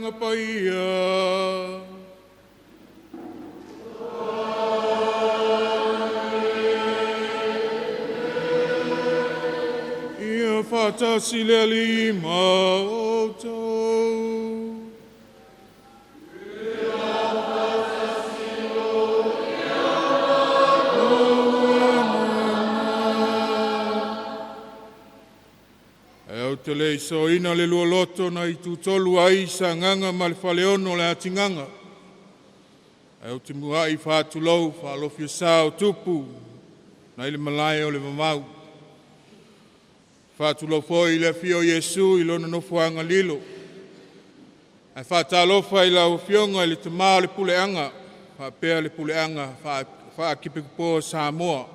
Taulaga Paia. Ia whata Sailele mautou. Te le so ina le lua loto na i tutolu ai sa nganga ma le whaleono le atinganga. Au te mua i whātulou, whaalofia sao tupu, na i le malai o le mamau. Whātulou foi i le fio Yesu i lona nofuanga lilo. Ai whātalofa i lau fionga i le tamao le puleanga, whāpea le puleanga, whākipekupo Samoa.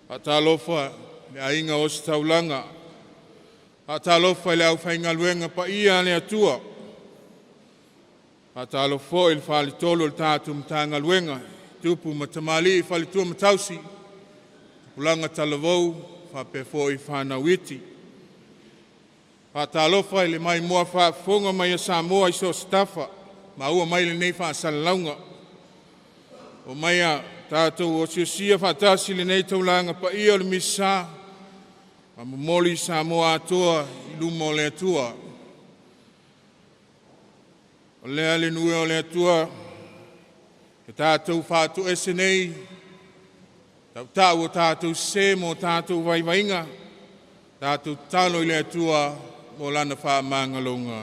Whātalofa le ainga o se taulanga. Atalofa le au Matagaluega Paia le atua. Atalofa il whalitolo le tātu Matagaluega. Tupu matamali i whalitua matausi. Pulanga talavou, whapefo i whanawiti. Atalofa le mai mua whafonga mai a Samoa i so stafa. Maua mai le nei whasalalaunga. O mai a tātou o sia whatasi le nei Taulaga Paia le Misasa. Mamoli Samoa atoa i lumo le atua. O lea le nue o le atua, e tātou whātu ese nei, tau o tātou se mo tātou vaivainga, tātou talo i le atua mo lana whāmangalonga.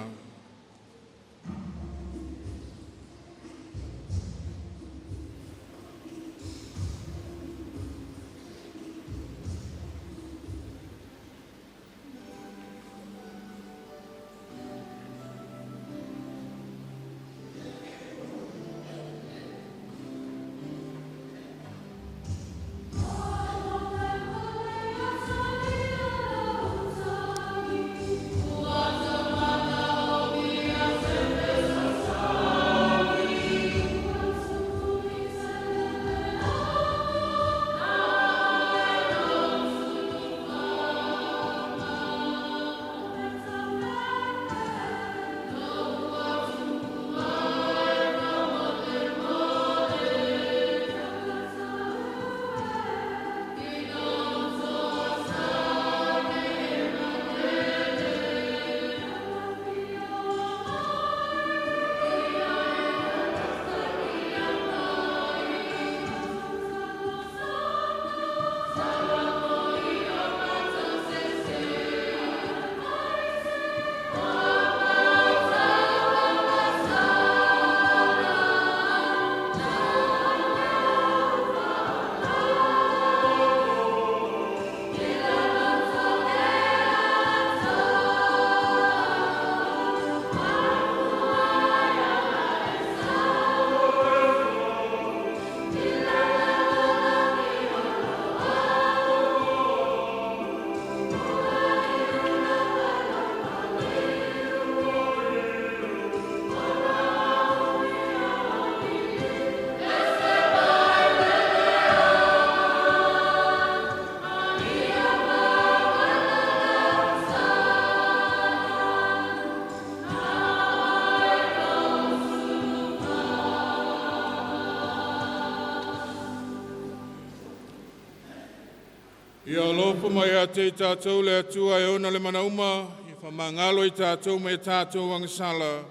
Ia lopo mai a te tātou le atua e ona le manauma, i whamangalo i tātou me tātou wangasala,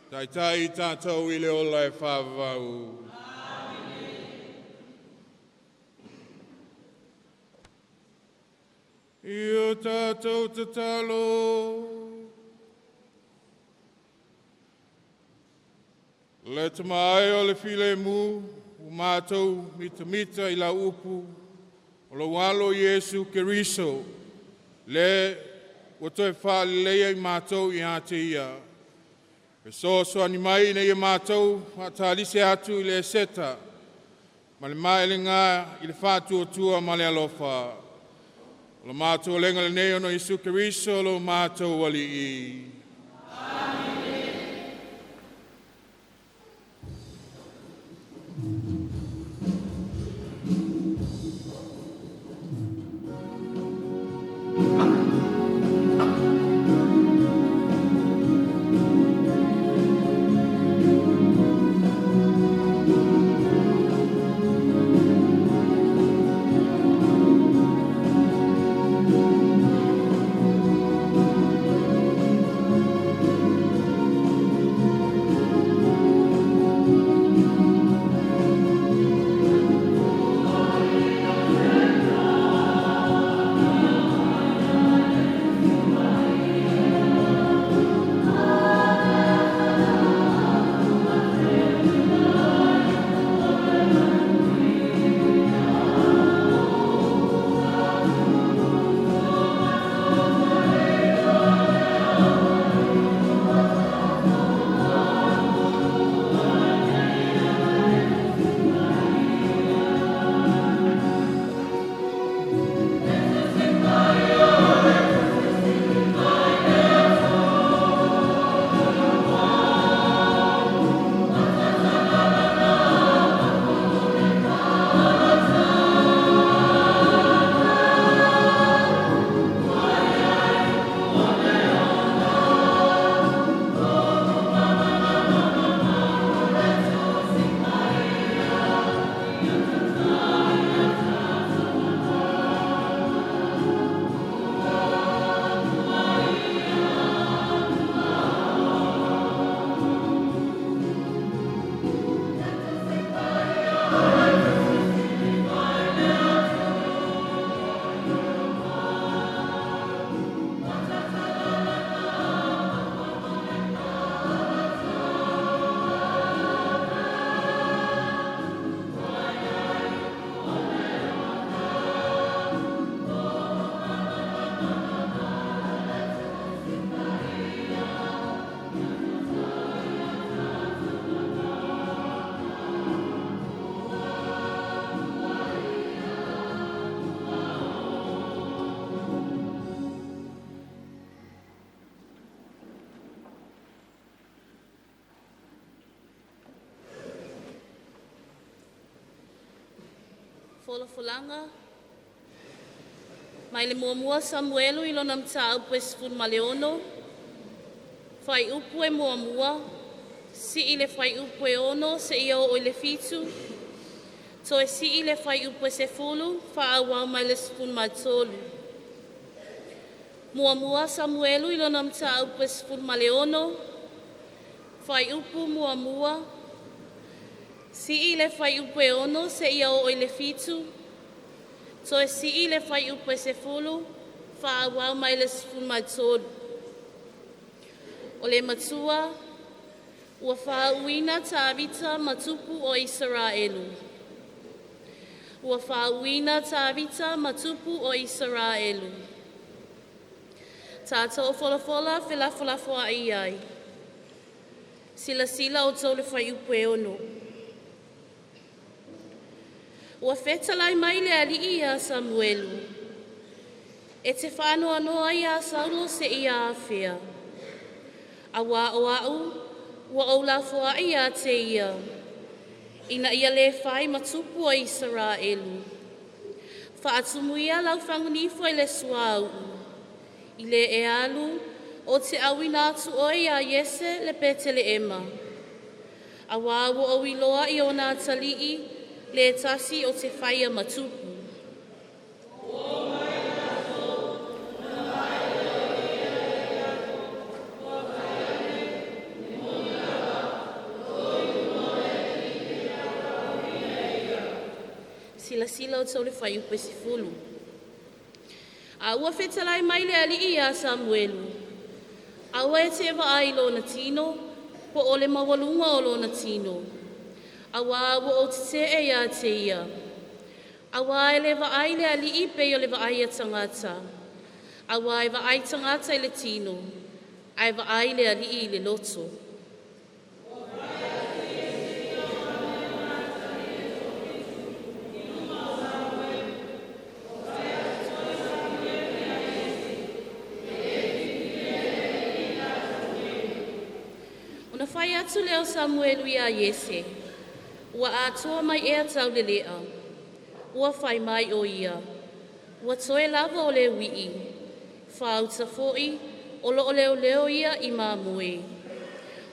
Taitai i tātou i le ola e whāwau. Ia tātou te talo, le tamai o le file mu, u mātou mita i la upu, o lo walo Yesu Keriso, le o toi whaalelea i mātou i ate ia. E so ani mai nei i mātou, whatalise atu i le seta, ma le mai le ngā i le whātua tua ma le alofa. O lo mātou lenga le nei ono Yesu Keriso, lo mātou wali i. Folanga. Mai le mua Samuelu ilo nam ta upu esfun maleono. Fai upu e mua. Si ile fai upu e ono se ia o ile fitu. To e si ile fai upu e se fulu fa awa mai le esfun matolu. Mua Samuelu ilo nam ta upu esfun maleono. Fai upu mua. Si ile fai upu e ono se ia o ile fitu. So e si ile fai upu e se fulu, wha wau mai le sifun mai tōru. O le matua, ua wha uina tā vita matupu o Israelu. Ua wha uina tā vita matupu o Israelu. Tātou wholafola whilafolafoa i ai. Sila o tau le whai upu e ono. Ua whetalai mai le ali ia Samuelu. E te whanoa noa ia Saulo se ia awhia. A wā o au, ua o la fua ia te ia. Ina ia le whai matupu o Israelu. Whaatumu ia lau whangunifo i le suau. I le e alu, o te awina atu o ia Yese le Patele ema. A wā ua o iloa i o nā talii, le tasi o te whaia matupu. Sila o tau le whai upe si fulu. A ua whetalai mai le ali i a Samuelu. A ua e te wa ai lo na tino, po o le mawalunga o lo na tino. A wā o te e ia te ia. A wā e le waai le ali i pe o le waai a tangata. A wā e waai tangata i le tino. A e waai le ali i le loto. Ona whai atu leo Samuelu i a Yese. Ua atoa mai ea tau le lea. Ua whai mai o ia. Ua toe lava o le wii. Whauta foi, olo o leo ia i mamue.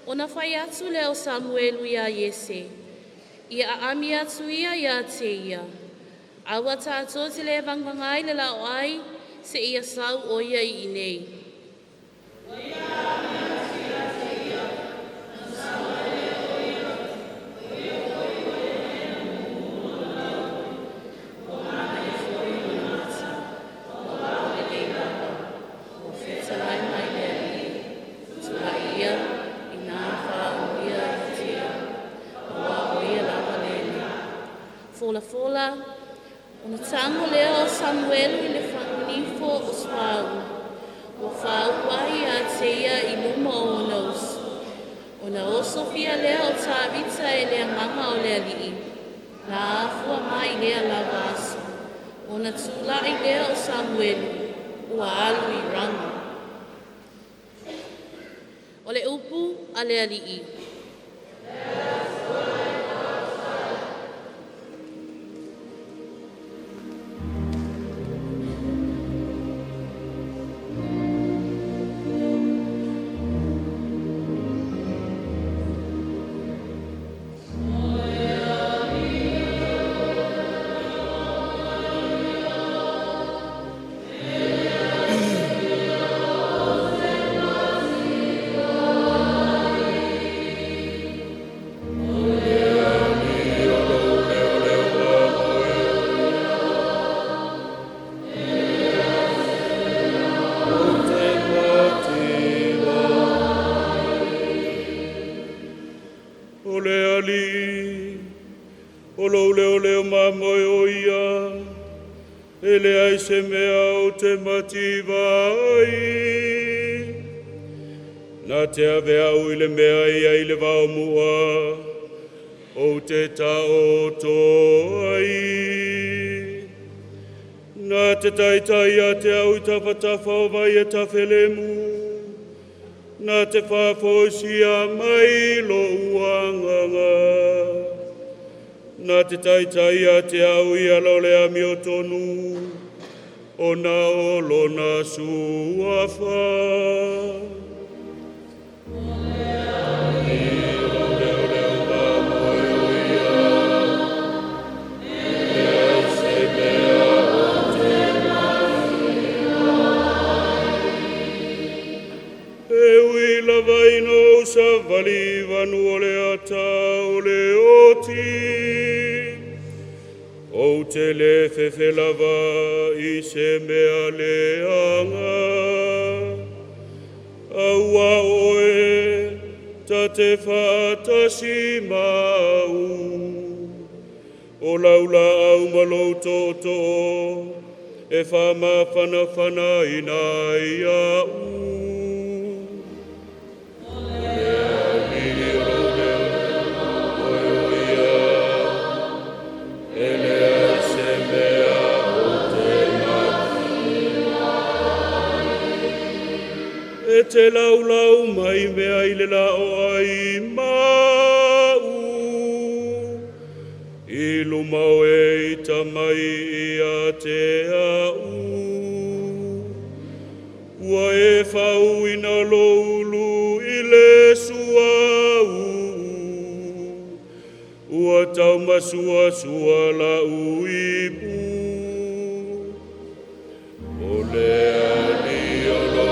Ona whai atu leo Samuelu i a Yese. Ia a ami atu ia i a te ia. Awa tātou te le vangvangai le lao ai, se ia sau o ia i nei. Fola, ona tango leo Samuelu i le whangunifo o spau. Ua whau ai a te ia i luma o nos. Ona oso fia leo o tāwita e lea manga o lea lii. Na afua mai lea lavasu. Ona tula i leo o Samuelu. Ua alu i ranga. O le upu a lea lii. Se mea o te mativai. Nā te awea ui le mea ia i le wao mua, o te tao toai. Nā te taitai a te au i tawhatafa o vai e tawhelemu, nā te whafosia mai lo uanganga. Nā te Taitai a te au I alo lea mi o tonu, o na o lona suafa. Vaino sa valiva nuole ata ole oti o te le fefe lava I se mea leanga aua oe ta te whaatasi mau o laula au malouto to e whama whana ina ia te laulau mai mea I le lao ai mau I lumau e tamai I te au ua e whau ina loulu I le suau ua tau masua sua la uipu o lea ni o lo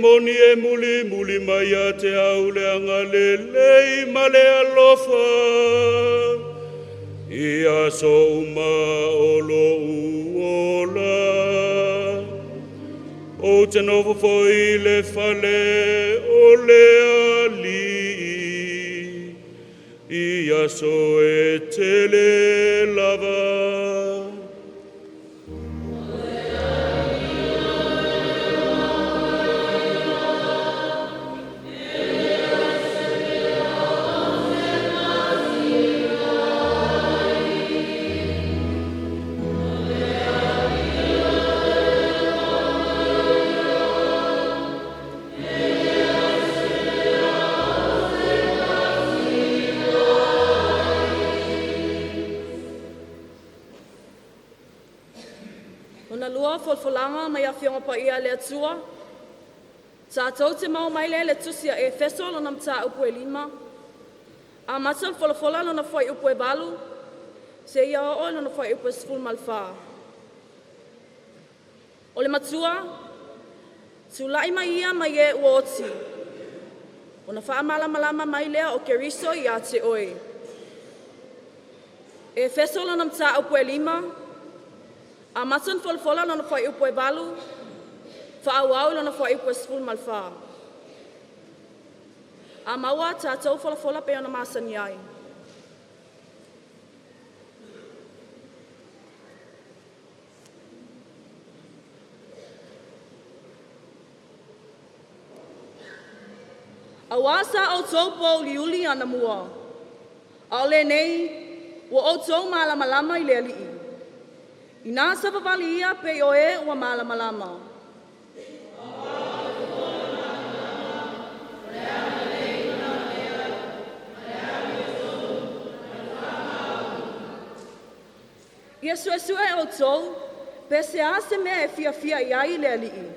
moni e muli mai a te auleanga lelei ma le alofa I aso uma olo uola o te novo foi le fale o le ali I aso e tele lava Folfolanga mai Afioga Paia le atua. Tātou te mau mai le tusia e feso lona mta upu e lima. A matal folofola lona fai upu e balu. Se ia o lona fai upu e sful malfa. O le matua, tulai mai ia mai e uoti. Ona faa malama mai lea o keriso I a te oi. E feso lona mta upu e lima. A matan folfola lona fai upo e balu, whaauau lona fai upo e sful malfa. A maua tātou folfola pe ona masani ai. A wasa au taupo liuli ana mua. A ole nei, wa au tau malama I le alii. I nā sapapali ia pe o e ua malama. Ia suesue o tau, pe se a se mea e fia I ai le alii.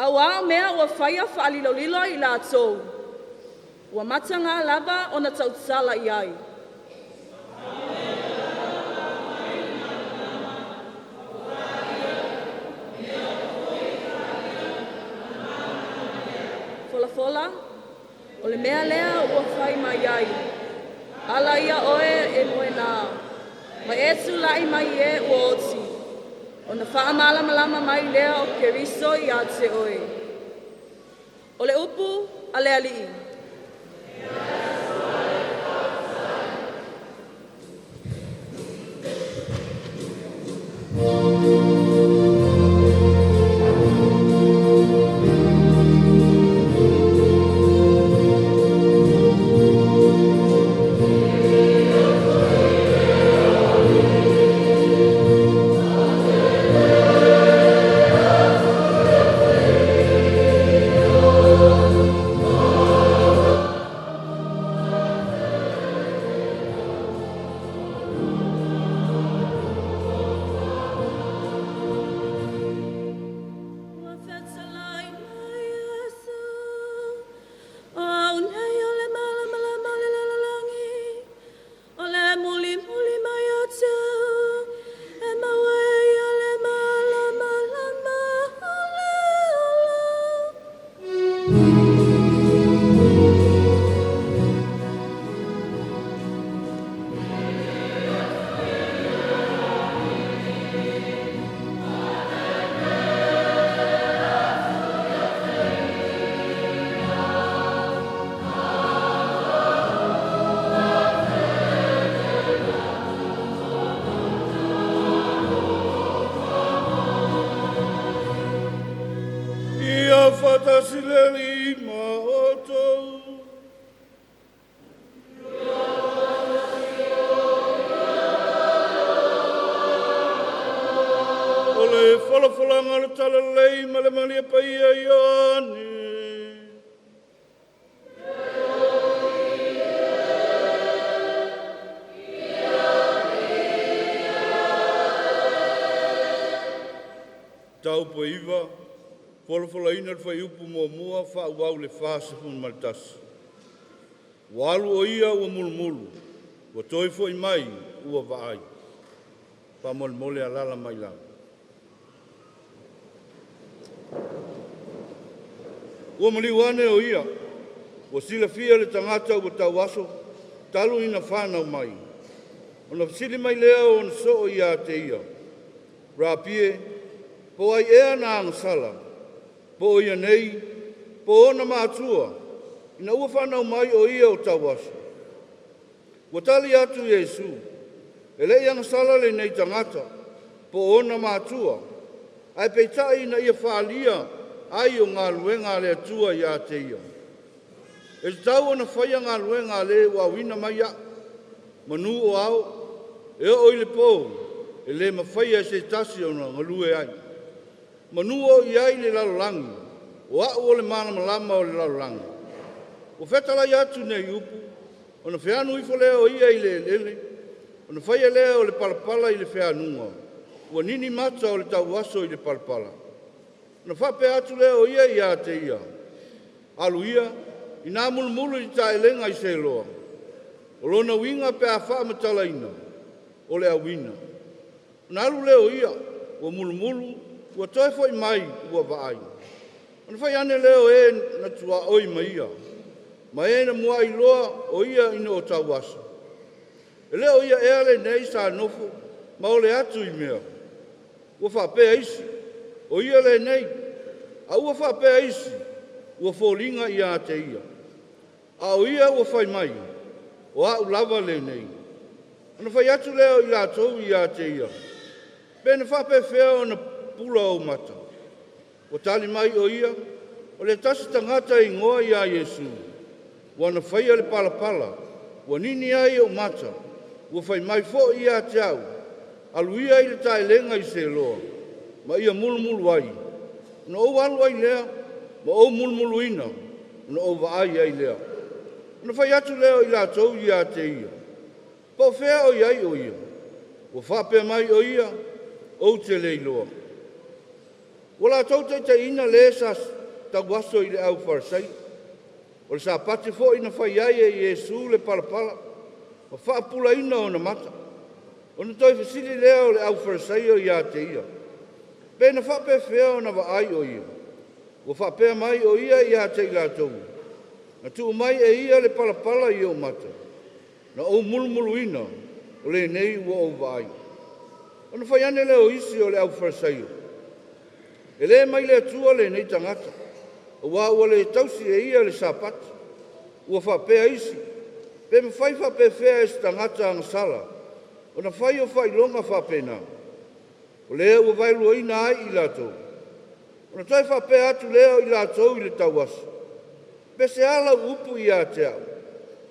Awa mea ua whaia whaalilolilo I lātou. Ua matanga lava o na tautsala I ai. Fola, o le mea lea ua whai mai ai. Ala ia oe e moe nā. Ma e tulai mai e ua oti. O na wha malama mai lea o keriso I a te oi. O le upu a le alii. e whalawhalanga le talalei ma le Maria Paia Ioane. Taupa Iva, whalawhalaina le whaiupu mua whauau le whāsifun maltasi. Walu o ia ua mulumulu, ua toi foi mai ua vaai. Pamole alala mai lang. Ua maliwane o ia, ua sila fia le tangata ua tau aso, talu ina whanau mai. Ona sili mai leo ona so ia te ia. Rapie, po ai ea na angasala, po ia nei, po ona mātua, ina ua whanau mai o ia o tau aso. Ua tali atu Yesu, e lei angasala le nei tangata, po ona mātua, ai peitai na ia whaalia, ai o ngā luenga le atua ia te ia. E tau ona whaia ngā luenga le wa wina mai a, manu o au, e o i le pou, e le mawhaia se tasi o na ngalue ai. Manu o i ai le lalolangi, o au o le mana malama o le lalolangi. O whetala i atu nei upu, o na whianu ifo leo ia i le lele, o na whaia leo o le palapala i le whianunga, ua nini mata o le tau aso i le palapala. Na whape atu leo ia i a te ia. Alu ia, i nā mulumulu i ta elenga i se loa. O lona winga pe a wha matala ina, o le awina. Na alu leo ia, ua mulumulu, ua toi foi mai ua vaai. Ona whai ane leo e na tua oi mai ia. Ma e na mua i loa o ia ina o tau asa. E leo ia ea le nei sa nofo, ma o le atu i mea. Ua whapea isi, o ia le nei, a ua whapea isi, ua fōlinga i a te ia. A o ia ua whai mai, o a ulava le nei. Ona whai atu leo i la tau i a te ia. Pena whapea whea o na pula o mata. O tali mai o ia, o le tasi tangata i ngoa i a Yesu. Wana whaia le palapala, ua nini ai o mata, ua whai mai fo i a te au, alu ia i le tae lenga i se loa. Ma ia mulumulu ai. Una o walu ai lea, ma o mulumulu ina, una o vaai ai lea. Una whai atu leo i la tau i a te ia. Po whea o iai o ia. Ua whapea mai o ia, o te leiloa. Ua la tau te ina le sa taguaso i le au farsai. O le sa pati fo ina whai ai e Yesu le palapala. Ma whaapula ina o na mata. O na toi fasili leo le au farsai o i a te ia. Pena whape whea o na vaai o ia. Ua whapea mai o ia i a te ila tau. Na tuu mai e ia le palapala i o mata. Na o mulumulu ina o le nei ua o vaai. O na whaiane leo isi o le au farsaio. E le mai le atua le nei tangata. O ua le tausi e ia le sapati. Ua whapea isi. Pe ma whai whape whea e tangata angasala. O na whai o whai longa whapena. O lea ua vailua ina ai i lātou. O na tai whapea atu leo i lātou i le tauasa. Pe se ala upu i a te au.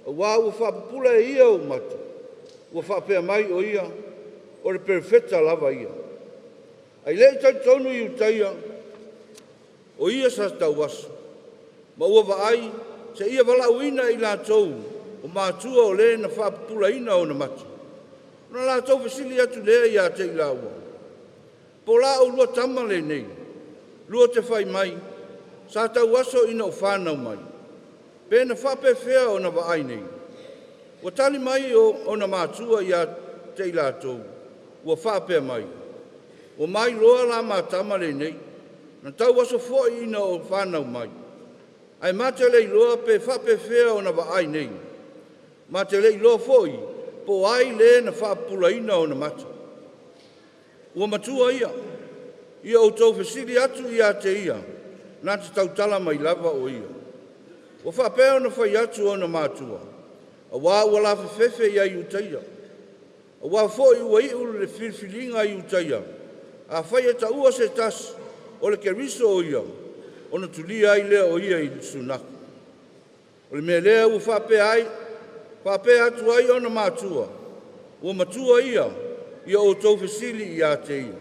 O wā ua whapapula e ia o mata. Ua whapea mai o ia. O le perfecta lava ia. Ai lei tai tonu i utaia. O ia sa tauasa. Ma ua vaai. Se ia walau ina i lātou. O mātua o le na whapapula ina o na mata. O na lātou fasili atu lea i a te i laua. Po la o lua tama le nei, lua te whai mai, sa tau aso ina o whanau mai. Pena whape whea o na vaai nei. Ua tali mai o na mātua i a te i lātou, ua whapea mai. O mai loa la mātama le nei, na tau aso fōi ina o whanau mai. Ai mate lei loa pe whape whea o na vaai nei. Mate lei loa fōi, po ai le na whapula ina o na mata. Ua matua ia, ia o tau fasili atu i a te ia, nā te tautala mai lava o ia. Ua whapea na whai atu o na mātua, a wā ua la whewhewe i a iutaia. A wā fōi ua i ulu le whilwhilinga i iutaia, a whai e ta ua se tas o le keriso o ia, o na tulia ai lea o ia i sunaku. O le mea lea ua whapea atu ai o na mātua, ua matua ia o tau fasili i a te ia.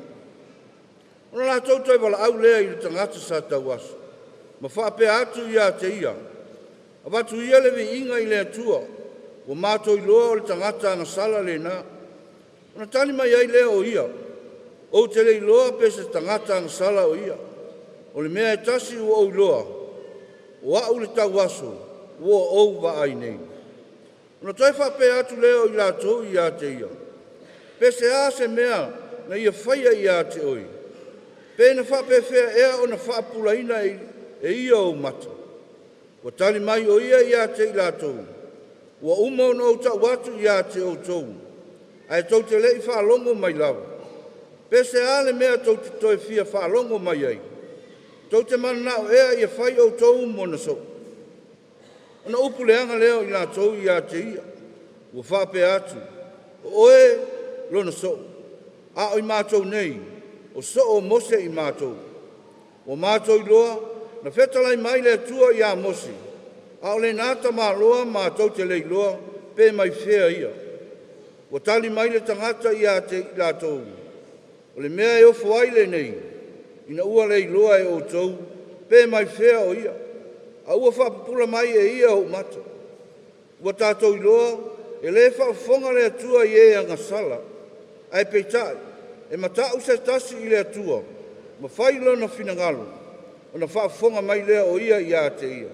Ona lātou toi wala au lea i le tangata sa tau aso. Ma whaapea atu ia te ia. A watu ia le vi inga i le atua. Wa mātou i loa o le tangata na sala le nā. Ona tani mai ai lea o ia. O te le i loa pesa tangata na sala o ia. O le mea e tasi ua o loa. O au le tau aso. Ua ou wa ai nei. Ona toi whaapea atu lea o i lātou ia te ia. Pese a se mea na ia whaia ia te oi. Pēna whapewhea ea o na whaapulaina e ia o mata. Wa tali mai o ia te i lātou. Wa umau no tau watu ia te o tou. Ai tau te lei whaalongo mai lawa. Pese ale mea tau te toi fia whaalongo mai ai. Tau te manao ea ia whai o tou mona so. Ona upuleanga leo i lātou ia te ia. Wa whapea atu. Oe lona so. A oi mātou nei. O so o mose i mātou. O mātou i loa, na whetalai mai le tua i a mose. A o le nāta mā loa, mātou te lei loa, pē mai whea ia. O tali mai le tangata i a te lātou. O le mea e ofo ai le nei, ina ua lei loa e o tou, pē mai whea o ia. A ua whapapula mai e ia o mata. Ua tātou i loa, e le whafonga le tua i e anga sala. Ai peitai. E matau se tasi i le atua, ma whailo na finangalo, o na whaafonga mai lea o ia i a te ia.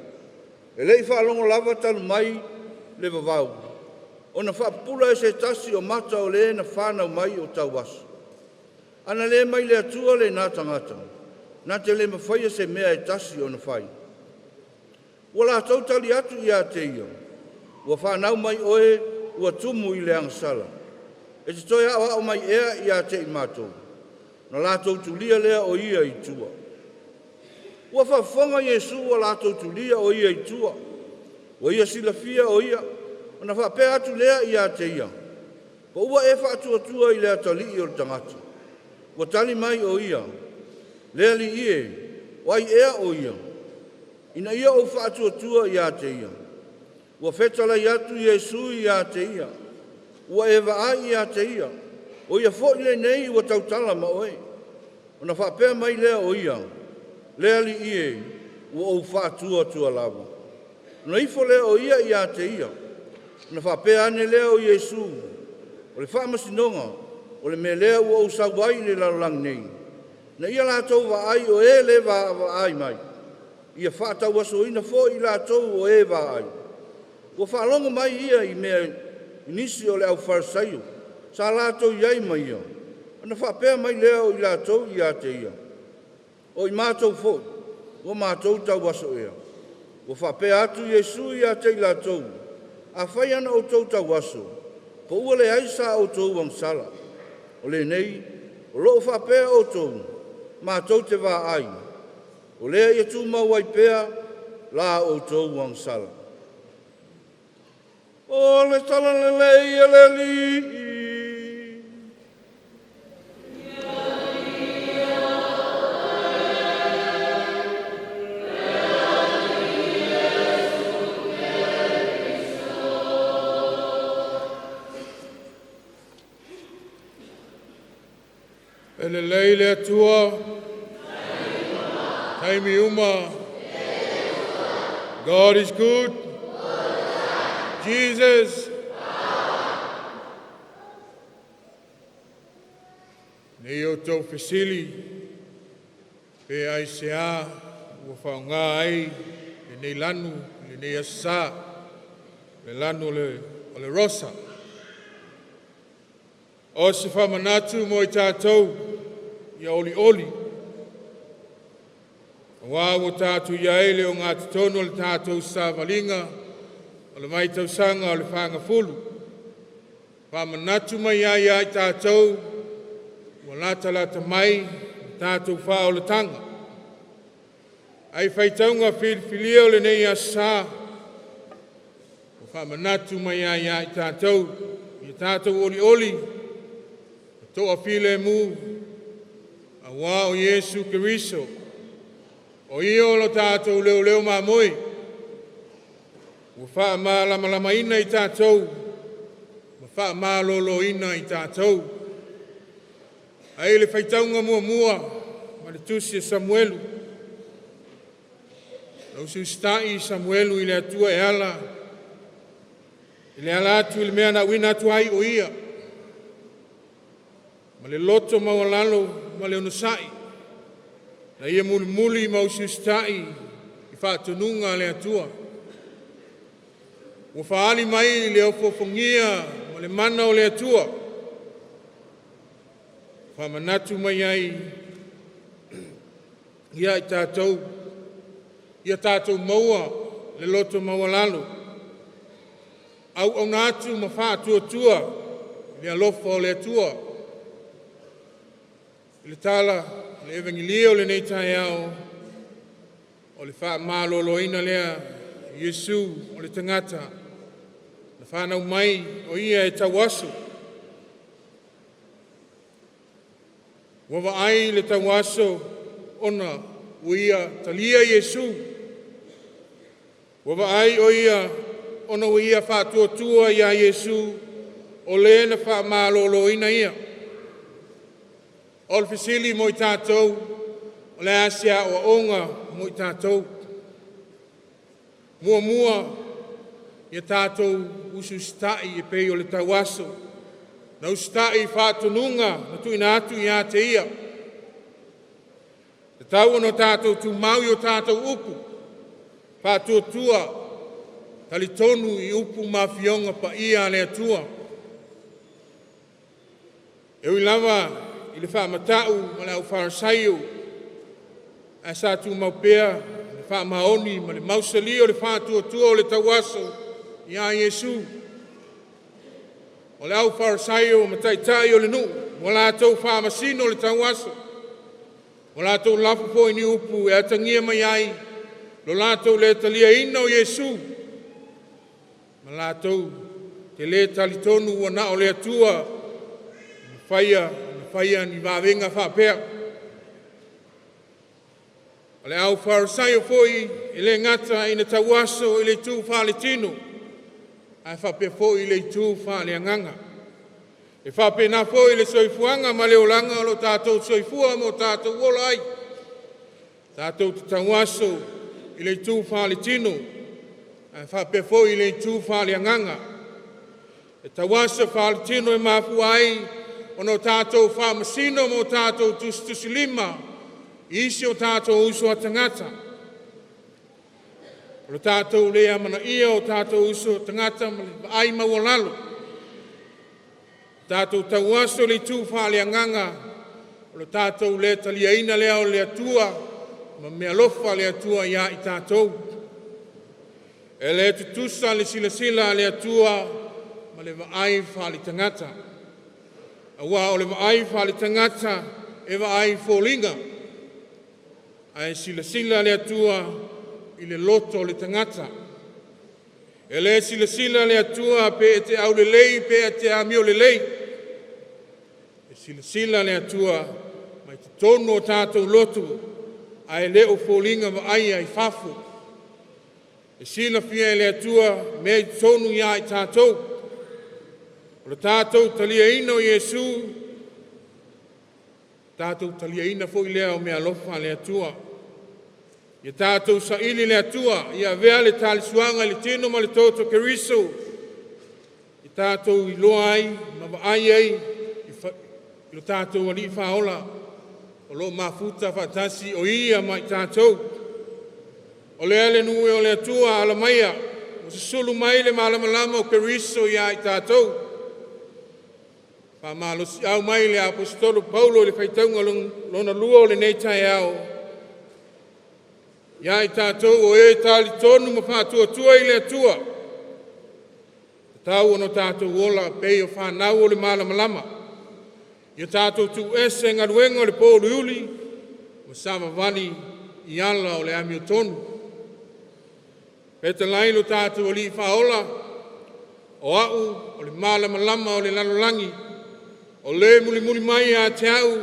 E lei whaalongo lava talu mai le vavau. O na whaapula e se tasi o mata o le na whanau mai o tau wasu. Ana le mai le atua le nā tangata, nā te le mawhaia se mea e tasi o na whai. Ua tau tali atu i a te ia, ua whanau mai oe ua tumu i le angsala. E te toi awa o mai ea i a te i mātou. Na lātou tulia lea o ia i tua. Ua whawhonga Iesu o lātou tulia o ia i tua. O ia silafia o ia. O na whapea atu lea i a te ia. Po ua e whaatua tua i lea tali i o tangata. Ua tali mai o ia. Lea li ie. O ai ea o ia. Ina ia o whaatua tua i a te ia. Ua whetala i atu Iesu i a te ia. Ua e ai a te ia. O ia fo ile nei ua tautala ma oe. O na whapea mai lea o ia. Lea li ie. Ua o whaatua tua lava. O na ifo lea o ia i a te ia. O na whapea ane lea o Iesu. O le whaamasinonga. O le me lea ua o sawai le lalang nei. Na ia lātou wa ai o e le wa ai mai. Ia whaatau aso ina fo i lātou o e wa ai. Ua whaalongo mai ia i mea nisi o le au wharasaio, sa lātou iai mai ia. Ana whapea mai leo i lātou i a te ia. O i mātou fo, o mātou tau waso ea. O whapea atu Iesu i a te i lātou, a whai ana o tau tau waso, po ua le aisa o tau wang sala. O le nei, o loo whapea o tau, mātou te wā ai. O lea i atu mawai pea, la o tau wang sala. O le salelele i le li. Elelei le atua. Taimi uma. God is good. Jesus. Nei o tau whesili, pe ai se a, ua whaunga ai, le nei lanu, le nei asa, le lanu o le rosa. O se whamanatu mo i tātou, ia oli oli. Wā o tātou ia ele o ngā titono le tātou sa valinga, o le mai tausanga o le whanga fulu. Whamanatu mai ai ai tātou, ua lata mai, tātou wha o le tanga. Ai whaitaunga whiliwhilia o le nei asa, o whamanatu mai ai ai tātou, i tātou oli oli, toa while mu, a wā o Iesu Keriso, o io lo tātou leo leo mā moe, ua wha mā lama ina i tātou, ua wha mā lolo ina i tātou. Ai le whaitaunga mua, ma le tusi Samuelu. Lau si ustai Samuelu i le atua e ala atu i le mea na wina atu ai o ia. Ma le loto mawalalo ma le onasai. Na ia muli ma usi ustai i whaatununga le atua. Ua whaali mai le ofofongia ma le mana o le atua. Whamanatu mai ai ia i tātou. Ia tātou maua le loto mawalalo. Au nātu ma whaatua le alofa o le atua. Le tala, le evangelio le nei tai au, o le wha māloloina lea, Yesu o le tangata, le whanau mai o ia e tawasu. Wawa ai le tawaso ona o ia talia Yesu. Wawa ai o ia ona o ia whātua ia Yesu o le na wha māloloina ia. O le fisili mo i tātou, o le asia o onga mo i tātou. Mua, ia tātou usu stai e pei o le tawaso. Na ustai whātununga, na tuina atu i ate ia. Te tau ono tātou tu maui o tātou upu. Whātua, talitonu i upu mawhionga pa ia le atua. E ui lava, i le whaamatau ma le au wharasaio a sa tu maupea le whaamaoni ma le mausali o le whātua o le tawaso i a Yesu. O le au wharasaio ma Taitai o le nu mo lātou whaamasino o le tawaso. Mo lātou lafu po i ni upu e atangia mai ai lo lātou le talia ina o Yesu. Ma lātou te le talitonu wana o le atua Faia ni vavenga whapea. O le au wharasaio foi i le ngata i na tawaso i le tū whale tino. Ai whapea foi i le tū whale anganga. E whapea na foi i le soifuanga ma le olanga lo tātou soifua mo tātou wola ai. Tātou te tawaso i le tū whale tino. Ai whapea foi i le tū whale anganga. E tawaso whale tino e mafu ai ono tātou whaamasino mo tātou tusilima, isi o tātou uso a tangata. O tātou lea mana ia o tātou uso a tangata ai mawalalo. Tātou tauaso le tū whaale anganga, o tātou le taliaina lea o le atua, ma mea lofa le atua ia i tātou. E le tutusa le sila le atua, ma le vaai whaale tangata. Awa o le vaai whale tangata e vaai fōlinga. Ai sila le atua i le loto le tangata. E le sila le atua pe e te au le lei pe e te amio le lei. E sila le atua mai te tono o tātou loto ai le o fōlinga vaai ai fafu. E sila fia le atua me tonu ia i tātou. O le tātou talia ina o Yesu, tātou talia ina fo i lea o mea lofa le atua. Ia tātou sa ili le atua, ia vea le tali suanga le tino ma le toto keriso. Ia tātou i loa ai, ma wa ai ai, i lo tātou ali whaola, o lo mafuta whatasi o ia mai tātou. O le ale nue o le atua ala maia, o se sulu mai le malamalama o keriso ia i tātou. Pamalosi au mai le apostolo Paulo le faitaunga lona lua o le nei tai au. Ia i tātou o e tali tonu ma whātua i le atua. Tau ono tātou ola pei o whanau o le malamalama. Ia tātou tu ese ngaruenga o le pōlu uli, o sama vani i ala o le amio tonu. Peta lailo tātou o li whaola, o au o le malamalama o le lalolangi. O le muli mai a te au,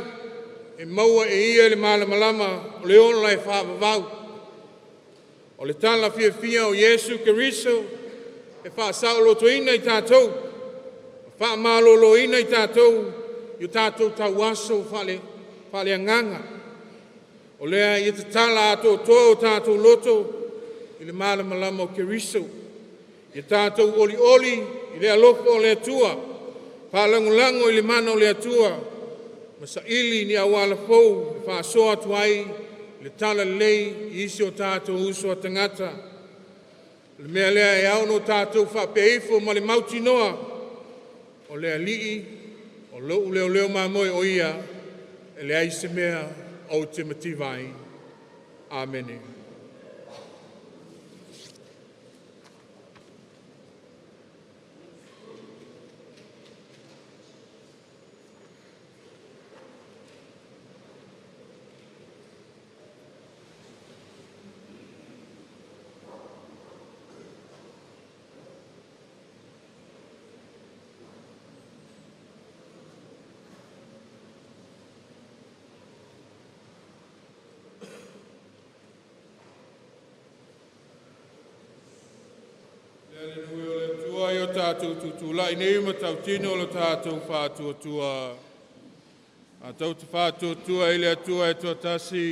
e maua e ia le malamalama, o le ona e whaavavau. O le tala fia o Yesu Keriso, e whaasauloto ina i tātou, whaamalolo ina i tātou, i tātou tauaso whale anganga. O lea i te tala ato o tātou loto, i le malamalama o Keriso. I tātou oli, i le alofo o le atua, pālangulango i le mana o le atua, masa ili ni awala fou, whaasoa atu ai, le tala lei, i isi o tātou uso a tangata. Le mea lea e au no tātou whapeifo ma le mauti noa, o lea lii, o leo mamoe o ia, e le aise mea o te mativai. Amen. Io tātou tutula, i nei matau tino lo tātou whātua tua. A tau te whātua tua, ele atua e tua tasi.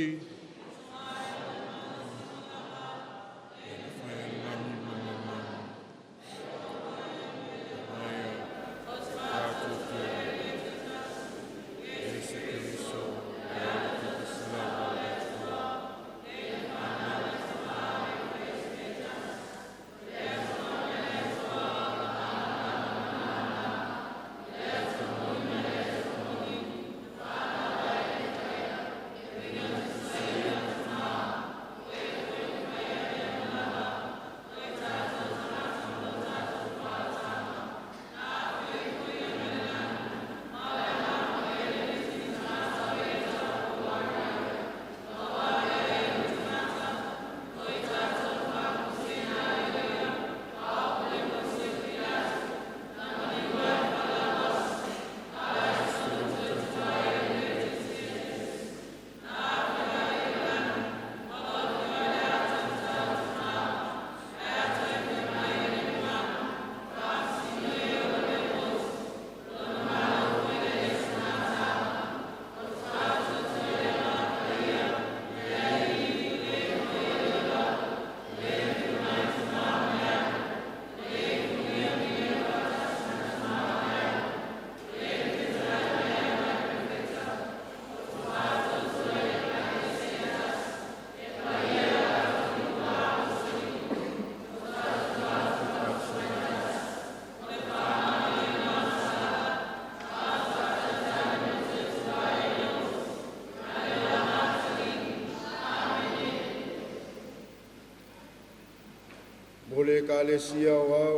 Mole kalesia wao,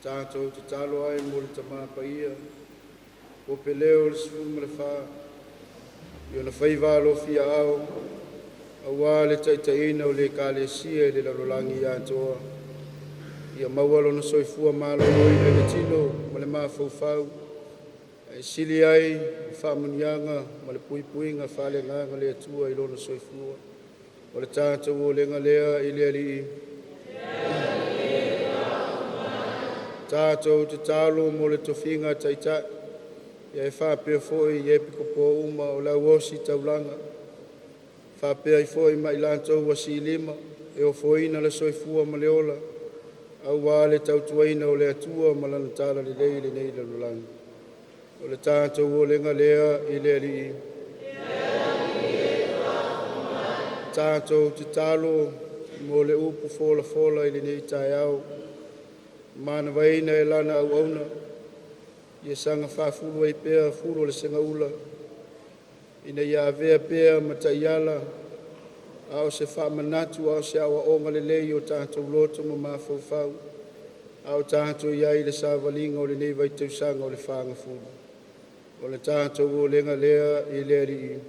tātou te talo ai mole Matagaluega Paia, o peleo le sumu le wha, i ona whaiva alofi ao, awa le taitaina o le kalesia i le lalolangi atoa, ia maualo na soifua malo i le tino, ma le mafaufau, e sili ai, whamunianga, ma le puipuinga, whale nganga le atua i lona soifua, o le tātou o lenga lea i le alii. Tātou te talo mo le tofinga Taitai, ia e whapea foi i epiko po uma o lau osi taulanga. Whapea i foi mai lantou wasi lima, e o foina le soifua ma le ola, au wale tautuaina o le atua ma lana tala le lei le nei le lulanga. O le tātou o lenga lea i le alii. Tātou te talo mo le upu fola i le nei tai au, mana waina e lana au auna, ia sanga whafulu ai pēr fulu le senga ula, ina ia vea pēr mataiala, au se whamanatu au se awa onga le lei o tātou loto ma mafaufau, au tātou iai le sāwalinga o le nei vai tausanga o le whanga fulu. O le tātou o lenga lea i le rii.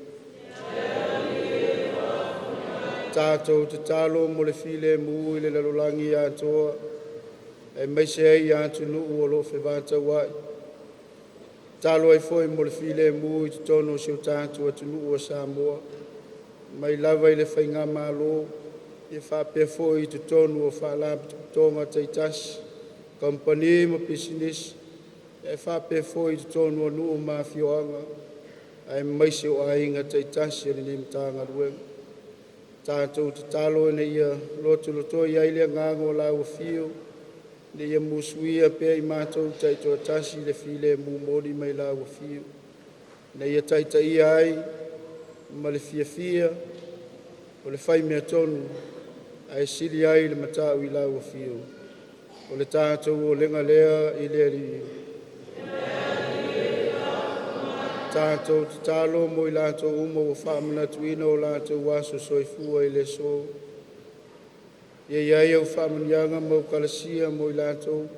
Tātou te talo mo le file mu i le lalolangi atoa, e mai se ai atu nuu o lo whewata wai. Talo ai foi mo le file mu i te tono si o tātou atu nuu o Samoa. Mai lava i le whainga malo, i whapea foi i te tono o whalapi tonga Taitasi, kompani mo business, e whapea foi i te tono o nuu ma Afioga. ai maise o ainga taitasi le ni Matagaluega. Tātou te talo e nei loto i aile ngango la o fio, ne ia musuia pe i mātou taito tasi le file mumori mai la o fio. Ne ia taitai ai, ma le fia, o le fai mea tonu, ai sili ai le matau i la o fio. O le tātou o lenga lea i le ali. Tātou te talo mo i lātou umo o whamana tuina o lātou waso soifua i le so. Ia iai au whamanianga mo kalasia mo i lātou,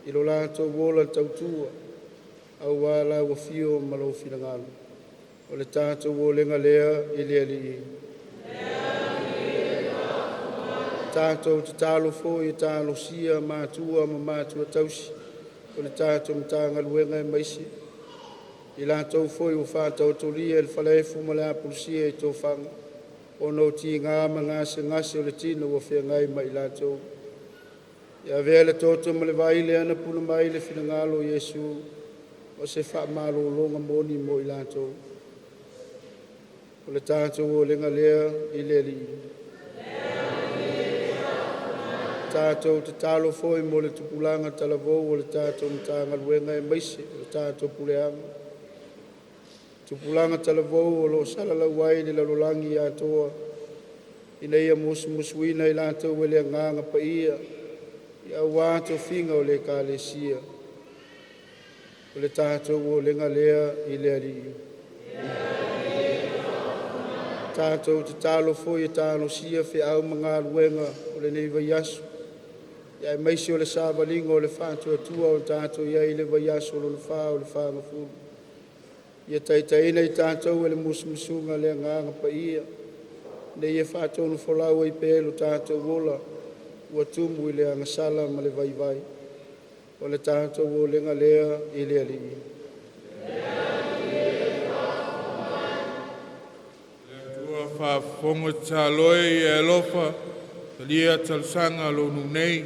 i lo lātou wola tautua, au wala wa fio malo finangalo. O le tātou o lenga lea i le ali. Tātou te talo fo i talo sia mātua ma mātua tausi, o le tātou Matagaluega e maisi. I lātou foi o whātau tolia il Falefa ma le apulusia i tō whanga. O no ti ngā ma ngase o le tino o whia ngai ma i lātou. Ia vea le tōtou ma le vaile ana puna mai le whingalo Iesu. O se wha malo longa moni mo i lātou. O le tātou o lenga lea i le li. Tātou te talo foi mo le tupulanga talavou o le tātou Matagaluega e maise o le tātou puleanga. Tupulanga talavou o lo Salelavalu Iva le Lagolagosua atoa. Ina ia musuina i lātou Elia Lagolagosua Paia. Ia wātou finga o le kālesia. O le tātou o lenga lea i le ali. Tātou te talo foi e talo sia fe au mga luenga o le nei vaiasu. Ia maisi o le sāvalinga o le whātua tua o tātou ia i le vaiasu o le whā o le whāngafuru. Ia Taitai nei tātou e le musumusunga le Lagolagosua Paia. Nei ia whātonu wholau i pēlu tātou wola, ua tumu i le angasala ma le vaivai. O le tātou o lenga lea i le ali. Le tua whaafonga tāloe i e lofa, talia talusanga lo nunei,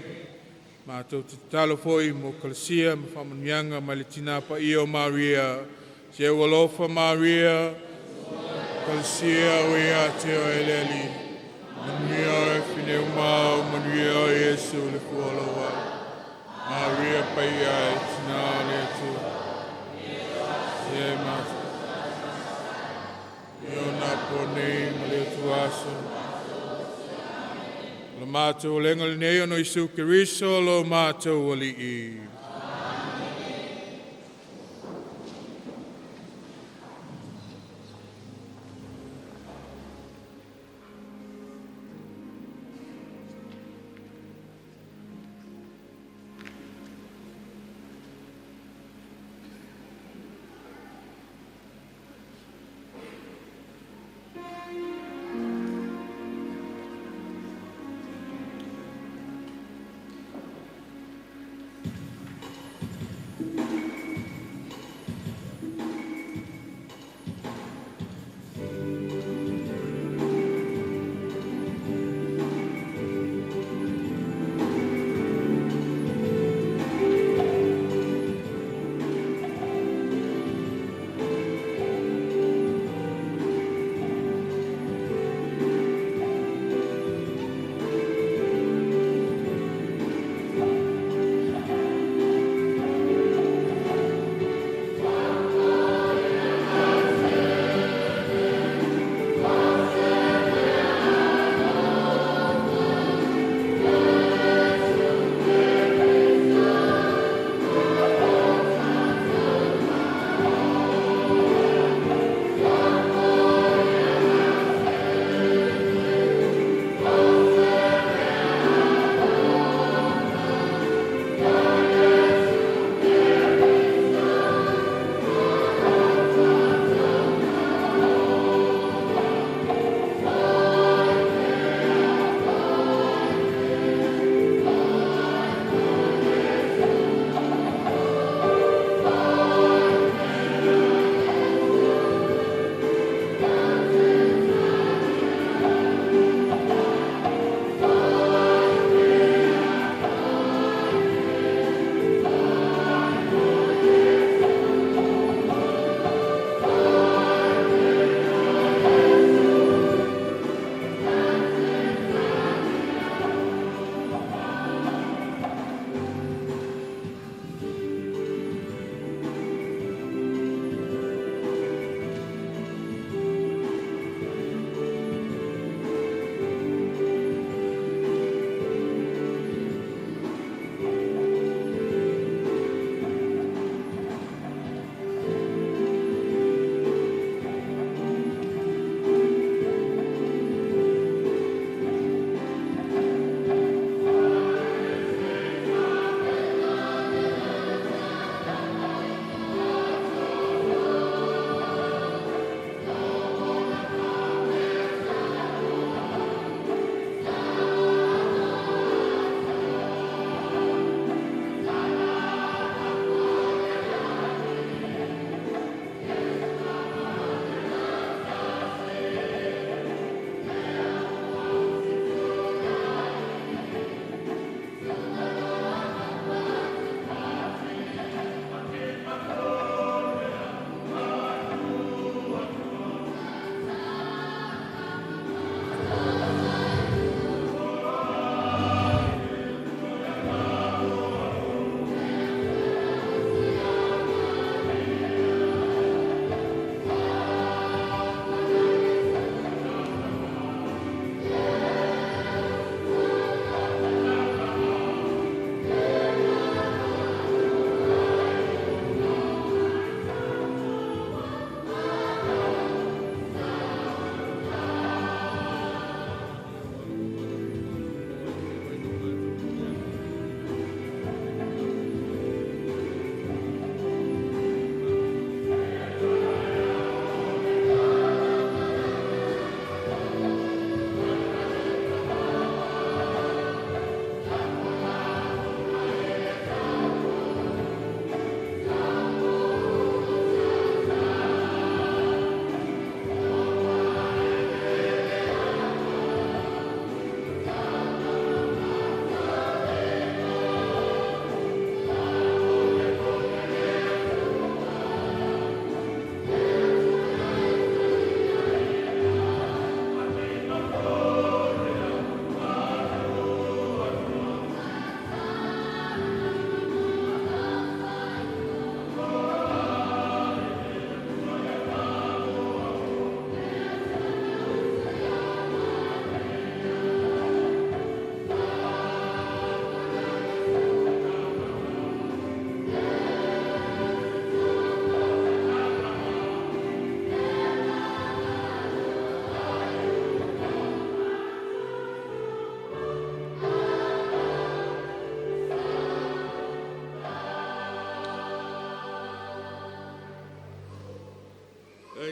mātou te talo foi mo kalasia ma whamanianga ma le Sinapati o Maria, se walofa Maria, kalasia o ia te o eleli, manuia e fine umau, manuia o Yesu le fuoloa, Maria Paia e tina le tu, se mata, iona ponei ma le tu aso, lo mātou lenga le nei ono Isu Keriso lo mātou ali i.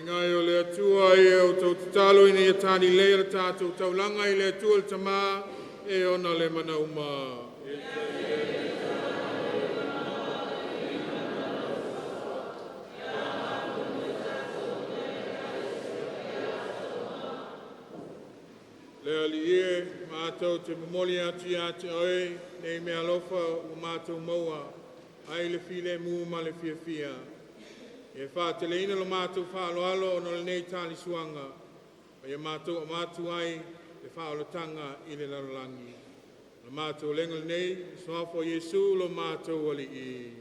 ngai o le atua e o tau tatalo ina ia tani lea le tātou taulanga i le atua le tama e ona le mana uma. Le alie, mātou te mamoli atu ia te oe, nei mea lofa o mātou maua, ai le file mu ma le fia fia. E wha te leina lo mātou wha alo alo o le nei tāli suanga, o ia mātou o mātou ai le wha alo tanga i le lalolangi. Lo mātou lenga le nei, soafo Yesu lo mātou wali i.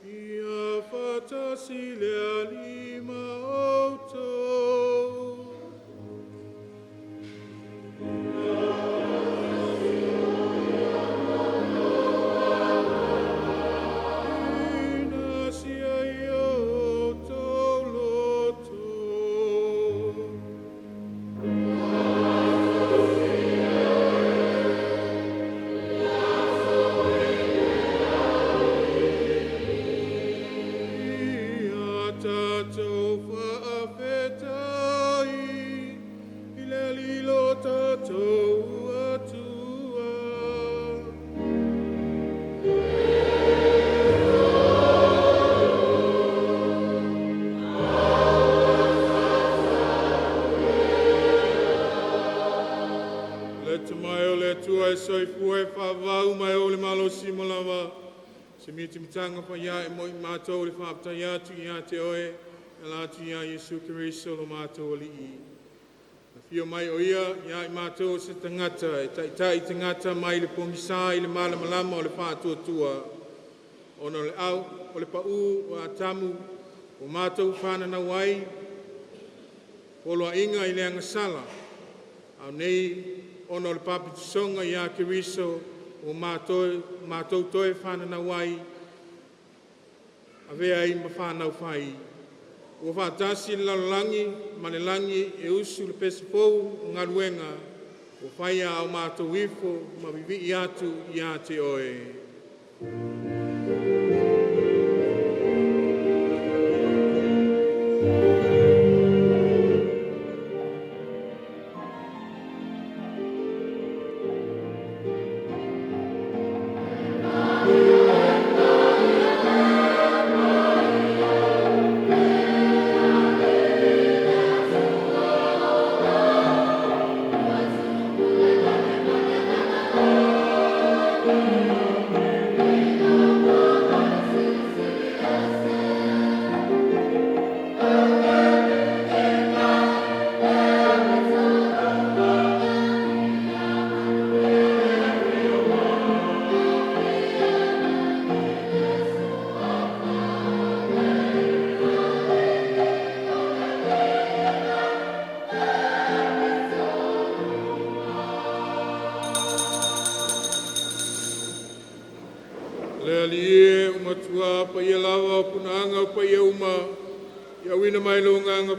Ia whatasi le alima outou. Ina sia i outou loto. Se miti mitanga pa ia e moi mātou le whaaptai atu i a te oe, e lātu i a Yesu Kiriso lo mātou ali i. Na whio mai o ia i mātou se tangata, e Taitai tangata mai le pongisā i le malamalama o le whātua tua. Ono le au, o le pau, o a tamu, o mātou whanana wai, o loa inga i le angasala. Au nei, ono le papitisonga i a Kiriso, o mātou toe whanana wai, a vea i ma whanau whai. O whātasi le lalolangi, ma le langi e usu le pesipou ngā ruenga, o whaia au mātou wifo, ma vivi i atu i a te oe.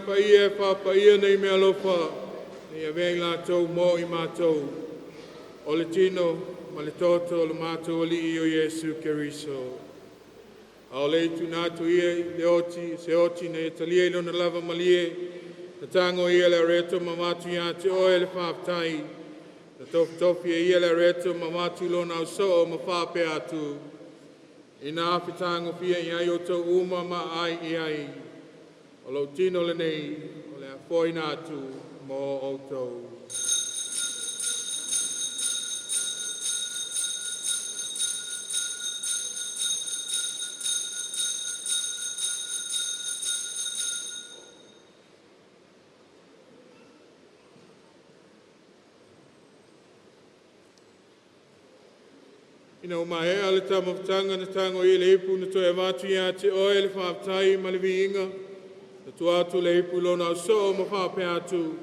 Paia paia nei mea lofa, nei a vei lātou mō i mātou. O le tino, ma le toto le mātou ali i o Yesu Kiriso. A o le tu nātu ia le oti, se oti nei talia i lona lava malie, na tango ia le reto ma mātu ia te oe le whāptai, na tofi ia le reto ma mātu lona au so ma whāpe atu. I nā whitango pia i ai o tau uma ma ai i ai. O lau tino le nei, o le a fwoi nātu mō o tau. Ina o mahea le tamawhtanga na tango i le ipu na toi avatu ia te oe le whaaptai ma le viinga. Na tuatu le ipu lona o so ma whaape atu.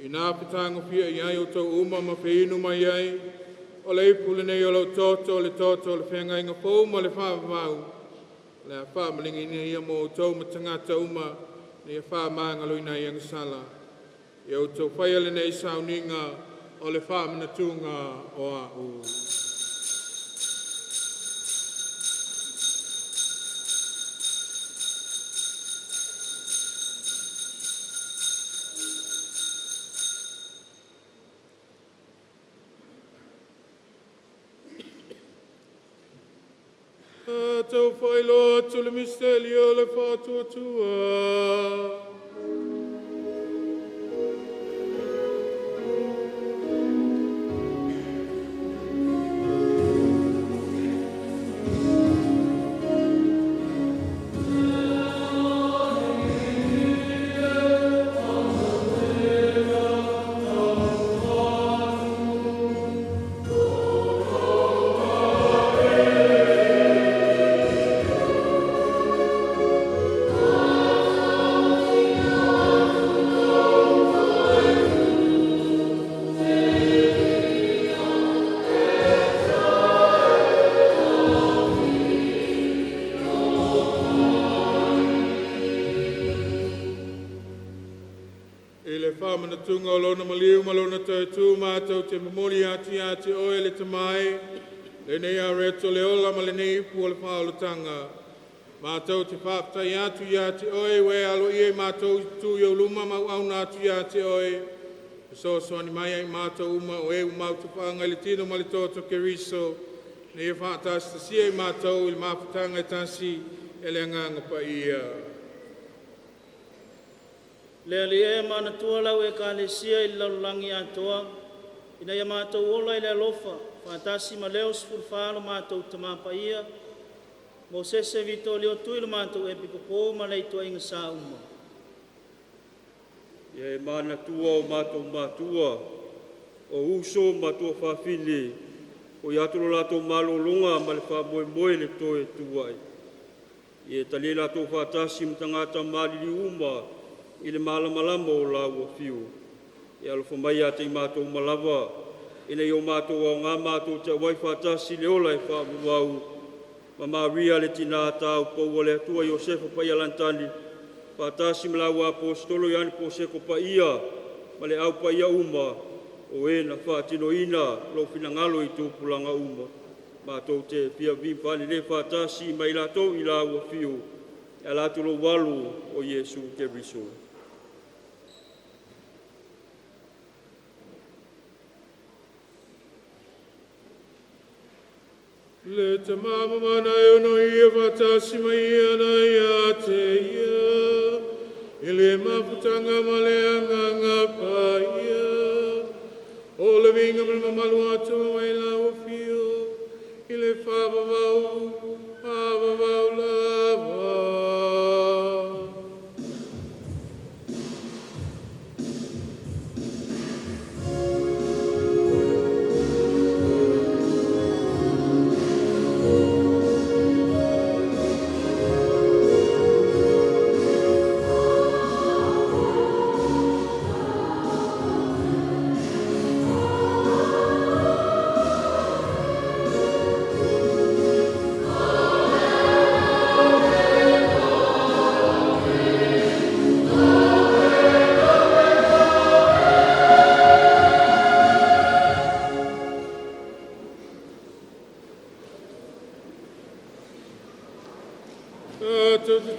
I nā pitanga pia i ai o tau uma ma whiinu mai ai. O le ipu le nei o lau toto le whenga inga pou ma le whaapavau. Le a whaamalinga ina ia mo o tau ma tangata uma ni a whaamanga loina i angasala. I o tau whaia le nei sauninga o le whaamanatunga o a u. tau whaelo atu le misteri o le whātua. Tunga o lona maliu malona tautu mātou te mamori ati ati oe le tamai le nei a reto le ola ma le nei ipu o le whaolotanga mātou te whaptai atu ati oe we alo ie mātou tu iau luma mau au natu ati oe so soani mai ai mātou uma o e umau tu whaanga le tino ma le toto ke riso nei e whaatasta si ai mātou il mawhatanga e tansi e le anganga pa ia. Le alia e mana tua lau e ka le sia i laulangi atoa, ina ia mātou ola i le alofa, whaatasi ma leo sifurwhaalo mātou tamapa ia, mo sese vito leo tui le mātou e pipopo ma le itua inga sa uma. Ia e mana tua o mātou mātua, o uso mātua whawhili, o iaturo lātou malolonga ma le whamoe le toe tuai. Ia e tali lātou whaatasi mtangata malili uma, i le malamalama o lau fiu. E alofo mai a te mātou malawa, e nei o mātou au ngā mātou te wai whātasi le ola e whaamuau, ma Maria le tina tāu pou le atua Iosefa Paia Lantani, whātasi mlau apostolo i ane po seko Paia, ma le au Paia uma, o e na whaatino ina, lo finangalo i tūpulanga uma. Mātou te pia vimpani le whātasi mai lātou i lau fiu, e lātou lo walu o Iesu Keriso. Le te mama mana e ono ia whatasi mai ana ia te ia, i le maputanga ma le anganga paia, o le vinga ma le mamalu atua mai lau fio, i le whawawau lava.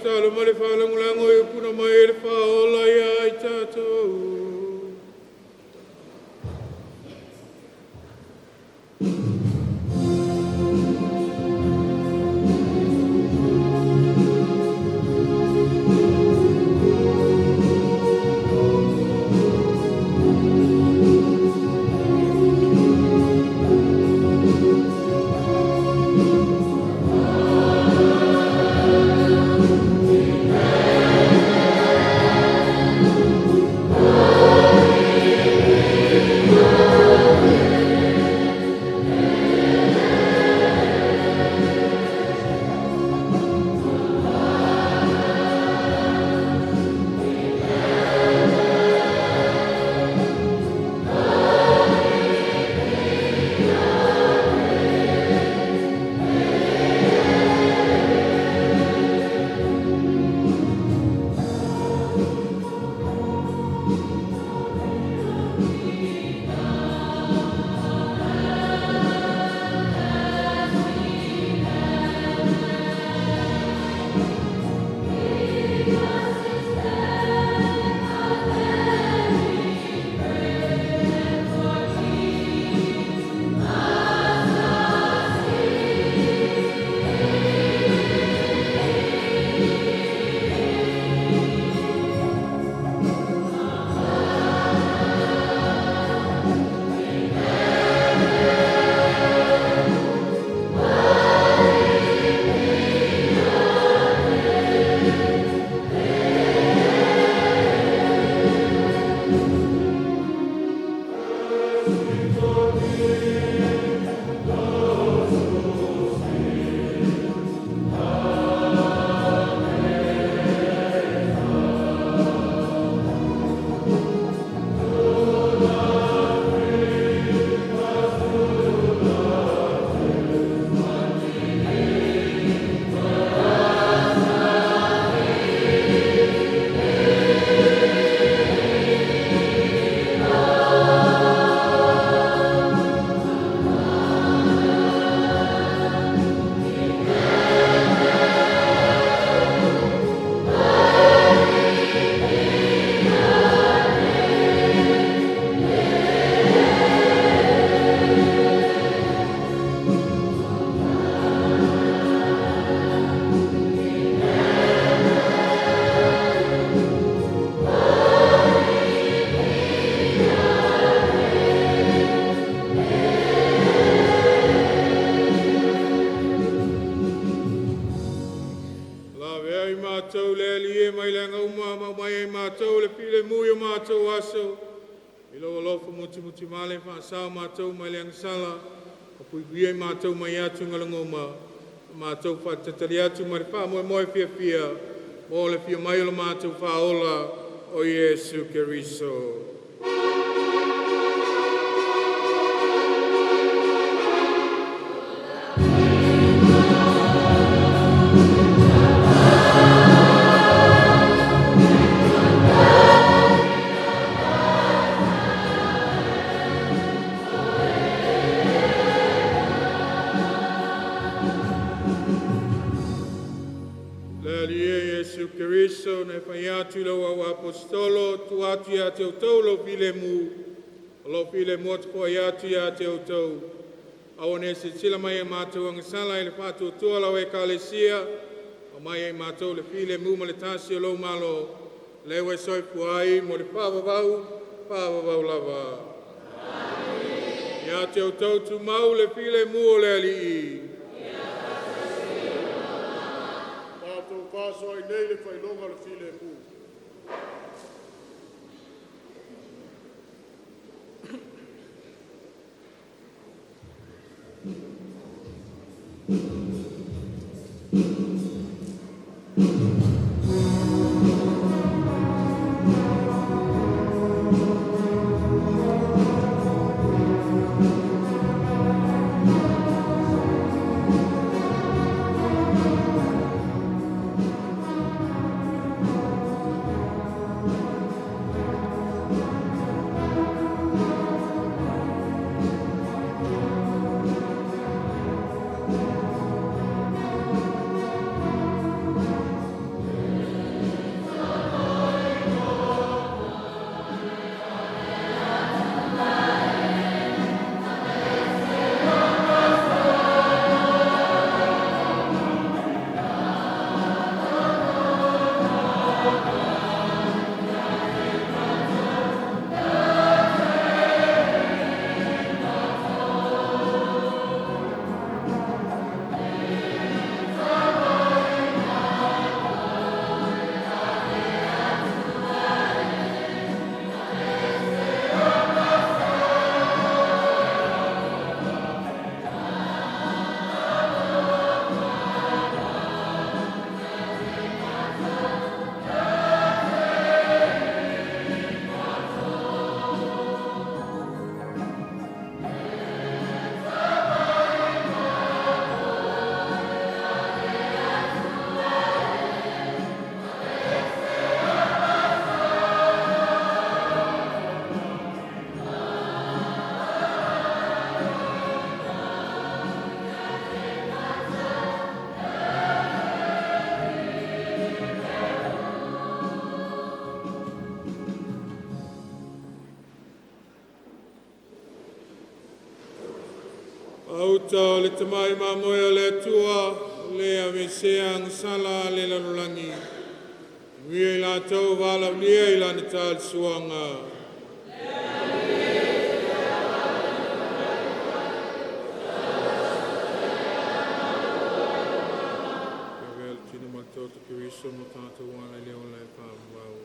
Talo mare whalangulango e puna mai e le whaola ia i tātou. Oh La vea I mātou le Elia mai lenga uma mai mātou le pile muio mātou aso. I lo alofa muti male whaasao mātou mai lenga sala. O pui mātou mai atu ngalangoma. Mātou whatatari atu mai wha moe fia. Mo le fia mai o mātou whaola o Iesu Keriso. Keriso ne faiatu lo au apostolo tu atu ya te utau lo pile mu tu faiatu ya te utau au ne se sila mai mātou ang sala ele patu tua lau e kalesia au mai mātou le pile mu ma le tasi o lo malo lewe soi puai mo le pāwavau lava ya te utau tu mau le pile mu o le alii Paso ai nei le whailonga le file pu. Auta le tamai mamoe le tua le ameseang sala le lalolangi. Mia la tau vala mia la nital suanga. Gavel tino maltoto kiriso mo tato wana leo le pamau.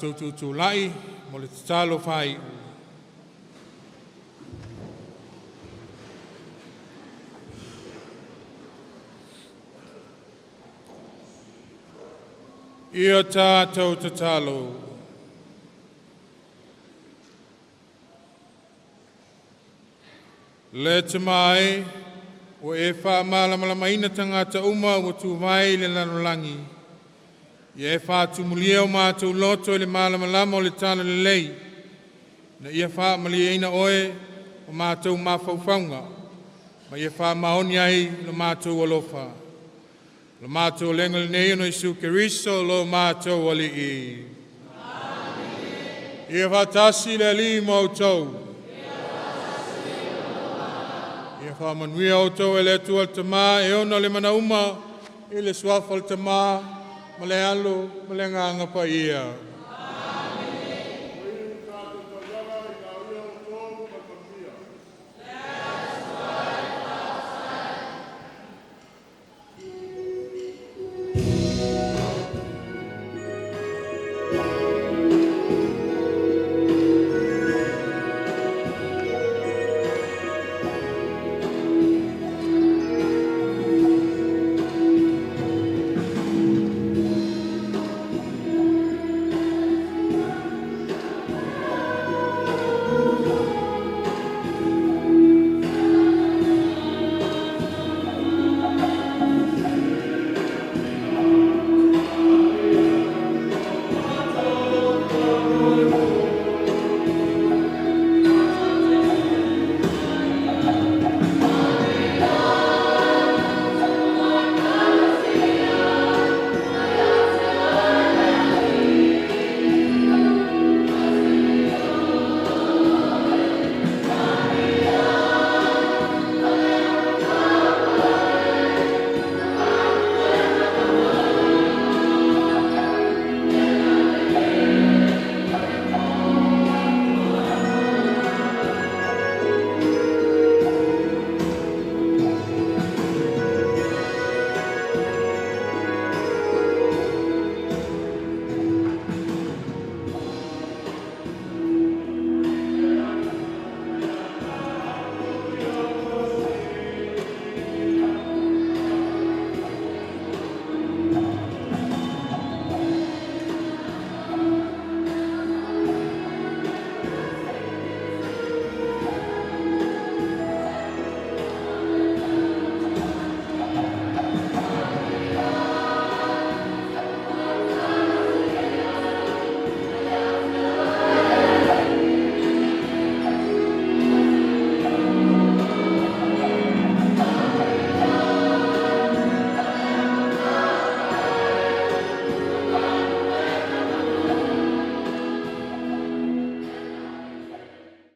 mātou tūtū lai, mo le tatalo whai. Ia tātou tatalo. Le te mai, o e wha malamalamaina tangata uma o tu vai le lanolangi. Ia e wha tumulia o mātou loto le malamalama o le tana le lei. Na ia wha malieina oe o mātou mawhauwhaunga. Ma ia wha maoni ai lo mātou alofa. Lo mātou lenga le nei no Isu Keriso lo mātou ali i. Ia wha tasi le li mautou. Ia wha manuia o tau e le atu al tamā e ona le manauma e le suafa al tamā ma le alo ma le nganga pa ia.